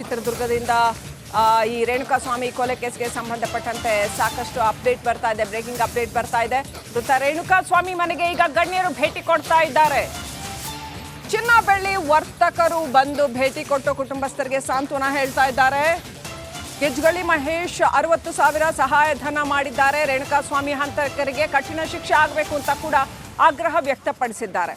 ಚಿತ್ರದುರ್ಗದಿಂದ ಈ ರೇಣುಕಾಸ್ವಾಮಿ ಕೊಲೆ ಕೇಸ್ಗೆ ಸಂಬಂಧಪಟ್ಟಂತೆ ಸಾಕಷ್ಟು ಅಪ್ಡೇಟ್ ಬರ್ತಾ ಇದೆ, ಬ್ರೇಕಿಂಗ್ ಅಪ್ಡೇಟ್ ಬರ್ತಾ ಇದೆ. ಮೃತ ರೇಣುಕಾಸ್ವಾಮಿ ಮನೆಗೆ ಈಗ ಗಣ್ಯರು ಭೇಟಿ ಕೊಡ್ತಾ ಇದ್ದಾರೆ. ಚಿನ್ನ ಬೆಳ್ಳಿ ವರ್ತಕರು ಬಂದು ಭೇಟಿ ಕೊಟ್ಟು ಕುಟುಂಬಸ್ಥರಿಗೆ ಸಾಂತ್ವನ ಹೇಳ್ತಾ ಇದ್ದಾರೆ. ಕಿಜ್ಗಳಿ ಮಹೇಶ್ 60,000 ಸಹಾಯಧನ ಮಾಡಿದ್ದಾರೆ. ರೇಣುಕಾಸ್ವಾಮಿ ಹಂತಕರಿಗೆ ಕಠಿಣ ಶಿಕ್ಷೆ ಆಗಬೇಕು ಅಂತ ಕೂಡ ಆಗ್ರಹ ವ್ಯಕ್ತಪಡಿಸಿದ್ದಾರೆ.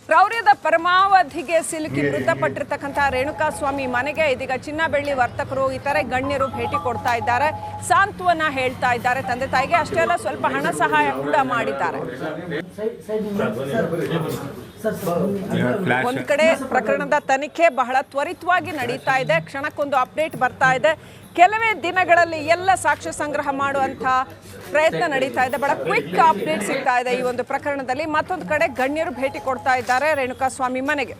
ಕ್ರೌರ್ಯದ ಪರಮಾವಧಿಗೆ ಸಿಲುಕಿ ಮೃತಪಟ್ಟಿರ್ತಕ್ಕಂಥ ರೇಣುಕಾಸ್ವಾಮಿ ಮನೆಗೆ ಇದೀಗ ಚಿನ್ನ ಬೆಳ್ಳಿ ವರ್ತಕರು ಇತರೆ ಗಣ್ಯರು ಭೇಟಿ ಕೊಡ್ತಾ ಇದ್ದಾರೆ, ಸಾಂತ್ವನ ಹೇಳ್ತಾ ಇದ್ದಾರೆ. ತಂದೆ ತಾಯಿಗೆ ಅಷ್ಟೇ ಅಲ್ಲ, ಸ್ವಲ್ಪ ಹಣ ಸಹಾಯ ಕೂಡ ಮಾಡಿದ್ದಾರೆ. ಒಂದ್ ಕಡೆ ಪ್ರಕರಣದ ತನಿಖೆ ಬಹಳ ತ್ವರಿತವಾಗಿ ನಡೀತಾ ಇದೆ, ಕ್ಷಣಕ್ಕೊಂದು ಅಪ್ಡೇಟ್ ಬರ್ತಾ ಇದೆ. ಕೆಲವೇ ದಿನಗಳಲ್ಲಿ ಎಲ್ಲ ಸಾಕ್ಷ್ಯ ಸಂಗ್ರಹ ಮಾಡುವಂತ ಪ್ರಯತ್ನ ನಡೀತಾ ಇದೆ. ಬಹಳ ಕ್ವಿಕ್ ಅಪ್ಡೇಟ್ ಸಿಗ್ತಾ ಇದೆ ಈ ಒಂದು ಪ್ರಕರಣದಲ್ಲಿ. ಮತ್ತೊಂದು ಕಡೆ ಗಣ್ಯರು ಭೇಟಿ ಕೊಡ್ತಾ ಇದ್ದಾರೆ ರೇಣುಕಾಸ್ವಾಮಿ ಮನೆಗೆ.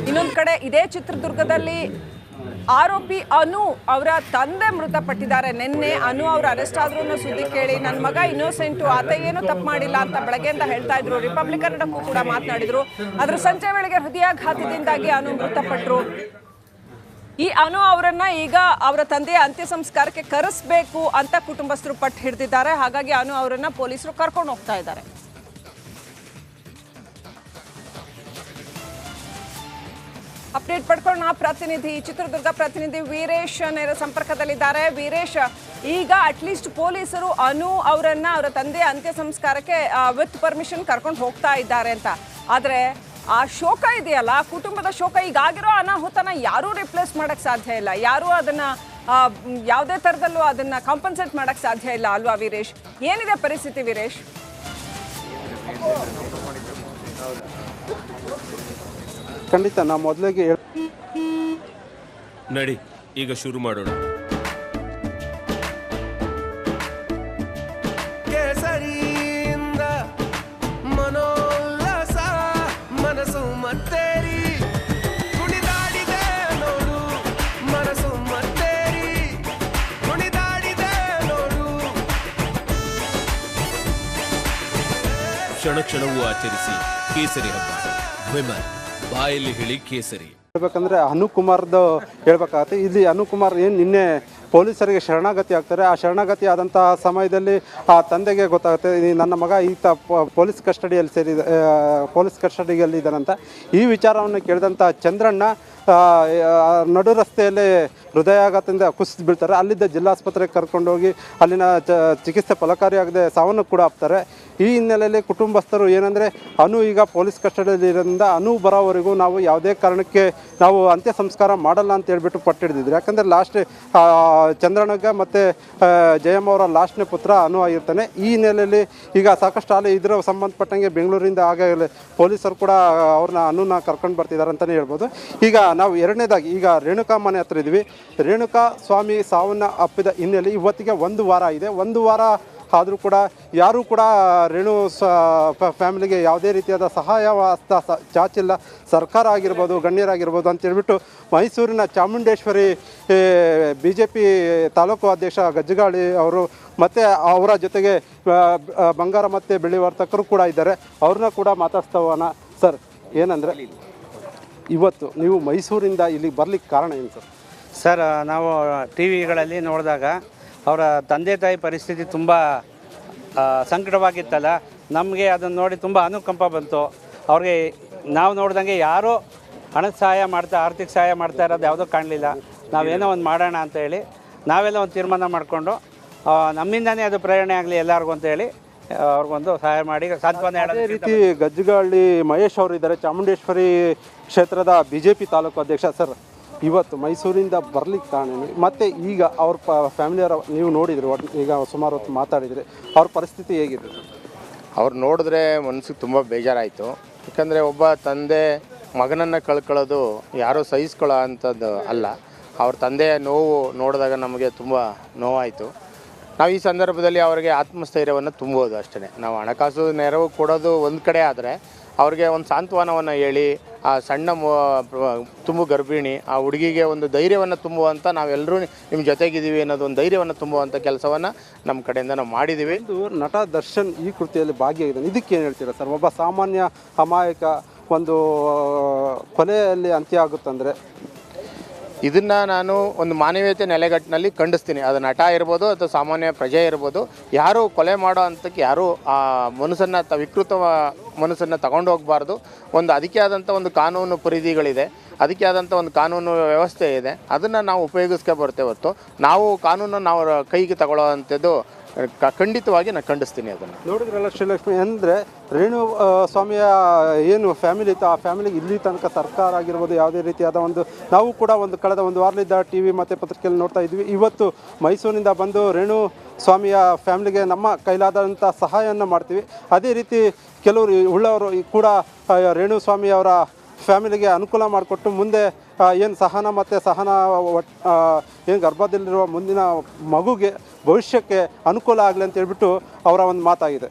ಇನ್ನೊಂದು ಕಡೆ ಇದೇ ಚಿತ್ರದುರ್ಗದಲ್ಲಿ ಆರೋಪಿ ಅನು ಅವರ ತಂದೆ ಮೃತಪಟ್ಟಿದ್ದಾರೆ. ನಿನ್ನೆ ಅನು ಅವರು ಅರೆಸ್ಟ್ ಆದ್ರು ಅನ್ನೋ ಸುದ್ದಿ ಕೇಳಿ ನನ್ನ ಮಗ ಇನ್ನೋಸೆಂಟು, ಆತ ಏನು ತಪ್ಪು ಮಾಡಿಲ್ಲ ಅಂತ ಬೆಳಗ್ಗೆಯಿಂದ ಹೇಳ್ತಾ ಇದ್ರು. ರಿಪಬ್ಲಿಕ್ ಕನ್ನಡಕ್ಕೂ ಕೂಡ ಮಾತನಾಡಿದ್ರು. ಆದ್ರೆ ಸಂಜೆ ವೇಳೆಗೆ ಹೃದಯಾಘಾತದಿಂದಾಗಿ ಅನು ಮೃತಪಟ್ಟರು. ಈ ಅನು ಅವರನ್ನ ಈಗ ಅವರ ತಂದೆಯ ಅಂತ್ಯ ಸಂಸ್ಕಾರಕ್ಕೆ ಕರೆಸಬೇಕು ಅಂತ ಕುಟುಂಬಸ್ಥರು ಪಟ್ಟು ಹಿಡಿದಿದ್ದಾರೆ. ಹಾಗಾಗಿ ಅನು ಅವರನ್ನ ಪೊಲೀಸರು ಕರ್ಕೊಂಡು ಹೋಗ್ತಾ ಇದ್ದಾರೆ. ಅಪ್ಡೇಟ್ ಪಡ್ಕೊಳ್ಳೋಣ. ಪ್ರತಿನಿಧಿ ಚಿತ್ರದುರ್ಗ ಪ್ರತಿನಿಧಿ ವೀರೇಶ್ ನೇರ ಸಂಪರ್ಕದಲ್ಲಿದ್ದಾರೆ. ವೀರೇಶ್, ಈಗ ಅಟ್ಲೀಸ್ಟ್ ಪೊಲೀಸರು ಅನು ಅವರನ್ನ ಅವರ ತಂದೆಯ ಅಂತ್ಯ ಸಂಸ್ಕಾರಕ್ಕೆ ವಿತ್ ಪರ್ಮಿಷನ್ ಕರ್ಕೊಂಡು ಹೋಗ್ತಾ ಇದ್ದಾರೆ ಅಂತ. ಆದ್ರೆ ಆ ಶೋಕ ಇದೆಯಲ್ಲ, ಕುಟುಂಬದ ಶೋಕ, ಈಗಾಗಿರೋ ಅನಾಹುತನ ಯಾರೂ ರಿಪ್ಲೇಸ್ ಮಾಡಕ್ ಸಾಧ್ಯ ಇಲ್ಲ, ಯಾರೂ ಅದನ್ನ ಯಾವುದೇ ತರದಲ್ಲೂ ಅದನ್ನ ಕಾಂಪನ್ಸೇಟ್ ಮಾಡಕ್ ಸಾಧ್ಯ ಇಲ್ಲ ಅಲ್ವಾ ವೀರೇಶ್? ಏನಿದೆ ಪರಿಸ್ಥಿತಿ ವೀರೇಶ್? ಖಂಡಿತ ನಾ ಮೊದಲಿಗೆ ನಡಿ ಈಗ ಶುರು ಮಾಡೋಣ. ಕೇಸರಿಯಿಂದ ಮನೋಲ್ಲಾಸ ಮನಸ್ಸು ಮತ್ತೇರಿ ಕುಣಿದಾಡಿದೆ ನೋಡು, ಮನಸ್ಸು ಮತ್ತೇರಿ ಕುಣಿದಾಡಿದೆ ನೋಡು. ಕ್ಷಣ ಕ್ಷಣವೂ ಆಚರಿಸಿ ಕೇಸರಿ ಹಬ್ಬ. ವಿಮಲ್ ಬಾಯಲ್ಲಿ ಹೇಳಿ ಕೇಸರಿ. ಹೇಳ್ಬೇಕಂದ್ರೆ ಅನುಕುಮಾರ್ದು ಹೇಳ್ಬೇಕಾಗತ್ತೆ. ಇಲ್ಲಿ ಅನುಕುಮಾರ್ ಏನು ನಿನ್ನೆ ಪೊಲೀಸರಿಗೆ ಶರಣಾಗತಿ ಆಗ್ತಾರೆ. ಆ ಶರಣಾಗತಿ ಆದಂತಹ ಸಮಯದಲ್ಲಿ ಆ ತಂದೆಗೆ ಗೊತ್ತಾಗುತ್ತೆ ನನ್ನ ಮಗ ಈತ ಪೊಲೀಸ್ ಕಸ್ಟಡಿಯಲ್ಲಿ ಇದ್ದಾನಂತ. ಈ ವಿಚಾರವನ್ನು ಕೇಳಿದಂಥ ಚಂದ್ರಣ್ಣ ನಡು ರಸ್ತೆಯಲ್ಲೇ ಹೃದಯಾಘಾತದಿಂದ ಕುಸಿದು ಬೀಳ್ತಾರೆ. ಅಲ್ಲಿದ್ದ ಜಿಲ್ಲಾಸ್ಪತ್ರೆಗೆ ಕರ್ಕೊಂಡೋಗಿ ಅಲ್ಲಿನ ಚಿಕಿತ್ಸೆ ಫಲಕಾರಿಯಾಗದೆ ಸಾವನ್ನು ಕೂಡ ಅಪ್ತಾರೆ. ಈ ಹಿನ್ನೆಲೆಯಲ್ಲಿ ಕುಟುಂಬಸ್ಥರು ಏನಂದರೆ ಅನು ಈಗ ಪೊಲೀಸ್ ಕಸ್ಟಡಿಯಲ್ಲಿ ಇರೋದ್ರಿಂದ ಅನು ಬರೋವರೆಗೂ ನಾವು ಯಾವುದೇ ಕಾರಣಕ್ಕೆ ನಾವು ಅಂತ್ಯ ಸಂಸ್ಕಾರ ಮಾಡಲ್ಲ ಅಂತ ಹೇಳ್ಬಿಟ್ಟು ಪಟ್ಟಿಡಿದ್ರು. ಯಾಕಂದರೆ ಲಾಸ್ಟ್ ಚಂದ್ರಣ್ಣಗೆ ಮತ್ತು ಜಯಮ್ಮ ಅವರ ಲಾಸ್ಟ್ನೇ ಪುತ್ರ ಅನು ಆಗಿರ್ತಾನೆ. ಈ ಹಿನ್ನೆಲೆಯಲ್ಲಿ ಈಗ ಸಾಕಷ್ಟು ಅಲ್ಲಿ ಇದರ ಸಂಬಂಧಪಟ್ಟಂಗೆ ಬೆಂಗಳೂರಿಂದ ಆಗಾಗಲೇ ಪೊಲೀಸರು ಕೂಡ ಅವ್ರನ್ನ ಅನುನ ಕರ್ಕೊಂಡು ಬರ್ತಿದ್ದಾರೆ ಅಂತಲೇ ಹೇಳ್ಬೋದು. ಈಗ ನಾವು ಎರಡನೇದಾಗಿ ಈಗ ರೇಣುಕಾ ಮನೆ ಹತ್ರ ಇದ್ವಿ. ರೇಣುಕಾ ಸ್ವಾಮಿ ಸಾವನ್ನು ಅಪ್ಪಿದ ಹಿನ್ನೆಲೆ ಇವತ್ತಿಗೆ 1 ವಾರ ಇದೆ. 1 ವಾರ ಆದರೂ ಕೂಡ ಯಾರೂ ಕೂಡ ರೇಣು ಫ್ಯಾಮಿಲಿಗೆ ಯಾವುದೇ ರೀತಿಯಾದ ಸಹಾಯ ಚಾಚಿಲ್ಲ. ಸರ್ಕಾರ ಆಗಿರ್ಬೋದು, ಗಣ್ಯರಾಗಿರ್ಬೋದು ಅಂತೇಳ್ಬಿಟ್ಟು ಮೈಸೂರಿನ ಚಾಮುಂಡೇಶ್ವರಿ BJP ತಾಲೂಕು ಅಧ್ಯಕ್ಷ ಗಜ್ಜಗಾಳಿ ಅವರು ಮತ್ತು ಅವರ ಜೊತೆಗೆ ಬಂಗಾರ ಮತ್ತು ಬೆಳ್ಳಿ ವರ್ತಕರು ಕೂಡ ಇದ್ದಾರೆ. ಅವ್ರನ್ನ ಕೂಡ ಮಾತಾಡ್ಸ್ತವನ. ಸರ್, ಏನಂದರೆ ಇವತ್ತು ನೀವು ಮೈಸೂರಿಂದ ಇಲ್ಲಿಗೆ ಬರ್ಲಿಕ್ಕೆ ಕಾರಣ ಏನು ಸರ್? ಸರ್, ನಾವು ಟಿ ವಿಗಳಲ್ಲಿ ನೋಡಿದಾಗ ಅವರ ತಂದೆ ತಾಯಿ ಪರಿಸ್ಥಿತಿ ತುಂಬ ಸಂಕಟವಾಗಿತ್ತಲ್ಲ, ನಮಗೆ ಅದನ್ನು ನೋಡಿ ತುಂಬ ಅನುಕಂಪ ಬಂತು. ಅವ್ರಿಗೆ ನಾವು ನೋಡ್ದಂಗೆ ಯಾರೂ ಹಣದ ಸಹಾಯ ಆರ್ಥಿಕ ಸಹಾಯ ಮಾಡ್ತಾ ಇರೋದು ಯಾವುದೂ ಕಾಣಲಿಲ್ಲ. ನಾವೇನೋ ಒಂದು ಮಾಡೋಣ ಅಂತ ಹೇಳಿ ನಾವೆಲ್ಲ ಒಂದು ತೀರ್ಮಾನ ಮಾಡಿಕೊಂಡು ನಮ್ಮಿಂದನೇ ಅದು ಪ್ರೇರಣೆ ಆಗಲಿ ಎಲ್ಲರಿಗೂ ಅಂತ ಹೇಳಿ ಅವ್ರಿಗೊಂದು ಸಹಾಯ ಮಾಡಿ ಸಾಂತ್ವನ. ಅದೇ ರೀತಿ ಗಜ್ಜಗಾಳಿ ಮಹೇಶ್ ಅವರು ಇದ್ದಾರೆ, ಚಾಮುಂಡೇಶ್ವರಿ ಕ್ಷೇತ್ರದ BJP ತಾಲೂಕು ಅಧ್ಯಕ್ಷ. ಸರ್, ಇವತ್ತು ಮೈಸೂರಿಂದ ಬರ್ಲಿಕ್ಕೆ ಕಾರಣ ಮತ್ತು ಈಗ ಅವ್ರ ಫ್ಯಾಮಿಲಿಯವರ ನೀವು ನೋಡಿದ್ರಿ, ಈಗ ಸುಮಾರು ಹೊತ್ತು ಮಾತಾಡಿದ್ರಿ, ಅವ್ರ ಪರಿಸ್ಥಿತಿ ಹೇಗಿದೆ? ಅವ್ರು ನೋಡಿದ್ರೆ ಮನಸ್ಸಿಗೆ ತುಂಬ ಬೇಜಾರಾಯಿತು. ಯಾಕಂದರೆ ಒಬ್ಬ ತಂದೆ ಮಗನನ್ನು ಕಳ್ಕೊಳ್ಳೋದು ಯಾರೂ ಸಹಿಸ್ಕೊಳ್ಳೋ ಅಂಥದ್ದು ಅಲ್ಲ. ಅವ್ರ ತಂದೆಯ ನೋವು ನೋಡಿದಾಗ ನಮಗೆ ತುಂಬ ನೋವಾಯಿತು. ನಾವು ಈ ಸಂದರ್ಭದಲ್ಲಿ ಅವರಿಗೆ ಆತ್ಮಸ್ಥೈರ್ಯವನ್ನು ತುಂಬೋದು ಅಷ್ಟೇ. ನಾವು ಹಣಕಾಸು ನೆರವು ಕೊಡೋದು ಒಂದು ಕಡೆ ಆದರೆ ಅವ್ರಿಗೆ ಒಂದು ಸಾಂತ್ವನವನ್ನು ಹೇಳಿ ಆ ಸಣ್ಣ ತುಂಬು ಗರ್ಭಿಣಿ ಆ ಹುಡುಗಿಗೆ ಒಂದು ಧೈರ್ಯವನ್ನು ತುಂಬುವಂಥ ನಾವೆಲ್ಲರೂ ನಿಮ್ಮ ಜೊತೆಗಿದ್ದೀವಿ ಅನ್ನೋದು ಒಂದು ಧೈರ್ಯವನ್ನು ತುಂಬುವಂಥ ಕೆಲಸವನ್ನು ನಮ್ಮ ಕಡೆಯಿಂದ ನಾವು ಮಾಡಿದ್ದೀವಿ. ನಟ ದರ್ಶನ್ ಈ ಕೃತಿಯಲ್ಲಿ ಭಾಗಿಯಾಗಿದ್ದಾನೆ, ಇದಕ್ಕೇನು ಹೇಳ್ತೀರಾ ಸರ್? ಒಬ್ಬ ಸಾಮಾನ್ಯ ಅಮಾಯಕ ಒಂದು ಕೊಲೆಯಲ್ಲಿ ಅಂತ್ಯ ಆಗುತ್ತಂದರೆ ಇದನ್ನು ನಾನು ಒಂದು ಮಾನವೀಯತೆ ನೆಲೆಗಟ್ಟಿನಲ್ಲಿ ಖಂಡಿಸ್ತೀನಿ. ಅದು ನಟ ಇರ್ಬೋದು ಅಥವಾ ಸಾಮಾನ್ಯ ಪ್ರಜೆ ಇರ್ಬೋದು, ಯಾರು ಕೊಲೆ ಮಾಡೋ ಅಂಥಕ್ಕೆ ಯಾರೂ ಆ ಮನಸ್ಸನ್ನು ವಿಕೃತ ಮನಸ್ಸನ್ನು ತಗೊಂಡು ಹೋಗಬಾರ್ದು. ಅದಕ್ಕೆ ಆದಂಥ ಒಂದು ಕಾನೂನು ಪರಿಧಿಗಳಿದೆ, ಅದಕ್ಕೆ ಆದಂಥ ಒಂದು ಕಾನೂನು ವ್ಯವಸ್ಥೆ ಇದೆ. ಅದನ್ನು ನಾವು ಉಪಯೋಗಿಸ್ಕೊ ಬರ್ತೇವೆ ಹೊರತು ನಾವು ಕಾನೂನನ್ನು ನಾವು ಕೈಗೆ ತಗೊಳ್ಳೋ ಅಂಥದ್ದು ಖಂಡಿತವಾಗಿ ನಾನು ಖಂಡಿಸ್ತೀನಿ. ಅದನ್ನು ನೋಡಿದ್ರಲ್ಲ ಶ್ರೀಲಕ್ಷ್ಮಿ, ಅಂದರೆ ರೇಣು ಸ್ವಾಮಿಯ ಏನು ಫ್ಯಾಮಿಲಿ ಇತ್ತು, ಆ ಫ್ಯಾಮಿಲಿಗೆ ಇಲ್ಲಿ ತನಕ ಸರ್ಕಾರ ಆಗಿರ್ಬೋದು ಯಾವುದೇ ರೀತಿಯಾದ ನಾವು ಕೂಡ ಕಳೆದ ಒಂದು ವಾರದಿಂದ ಟಿ ವಿ ಮತ್ತು ಪತ್ರಿಕೆಯಲ್ಲಿ ನೋಡ್ತಾ ಇದ್ವಿ. ಇವತ್ತು ಮೈಸೂರಿನಿಂದ ಬಂದು ರೇಣು ಸ್ವಾಮಿಯ ಫ್ಯಾಮಿಲಿಗೆ ನಮ್ಮ ಕೈಲಾದಂಥ ಸಹಾಯವನ್ನು ಮಾಡ್ತೀವಿ. ಅದೇ ರೀತಿ ಕೆಲವರು ಉಳ್ಳವರು ಕೂಡ ರೇಣು ಸ್ವಾಮಿಯವರ ಫ್ಯಾಮಿಲಿಗೆ ಅನುಕೂಲ ಮಾಡಿಕೊಟ್ಟು ಮುಂದೆ ಏನು ಸಹನ ಏನು ಗರ್ಭದಲ್ಲಿರುವ ಮುಂದಿನ ಮಗುಗೆ ಭವಿಷ್ಯಕ್ಕೆ ಅನುಕೂಲ ಆಗಲಿ ಅಂತ ಹೇಳ್ಬಿಟ್ಟು ಅವರ ಒಂದು ಮಾತಾಗಿದೆ.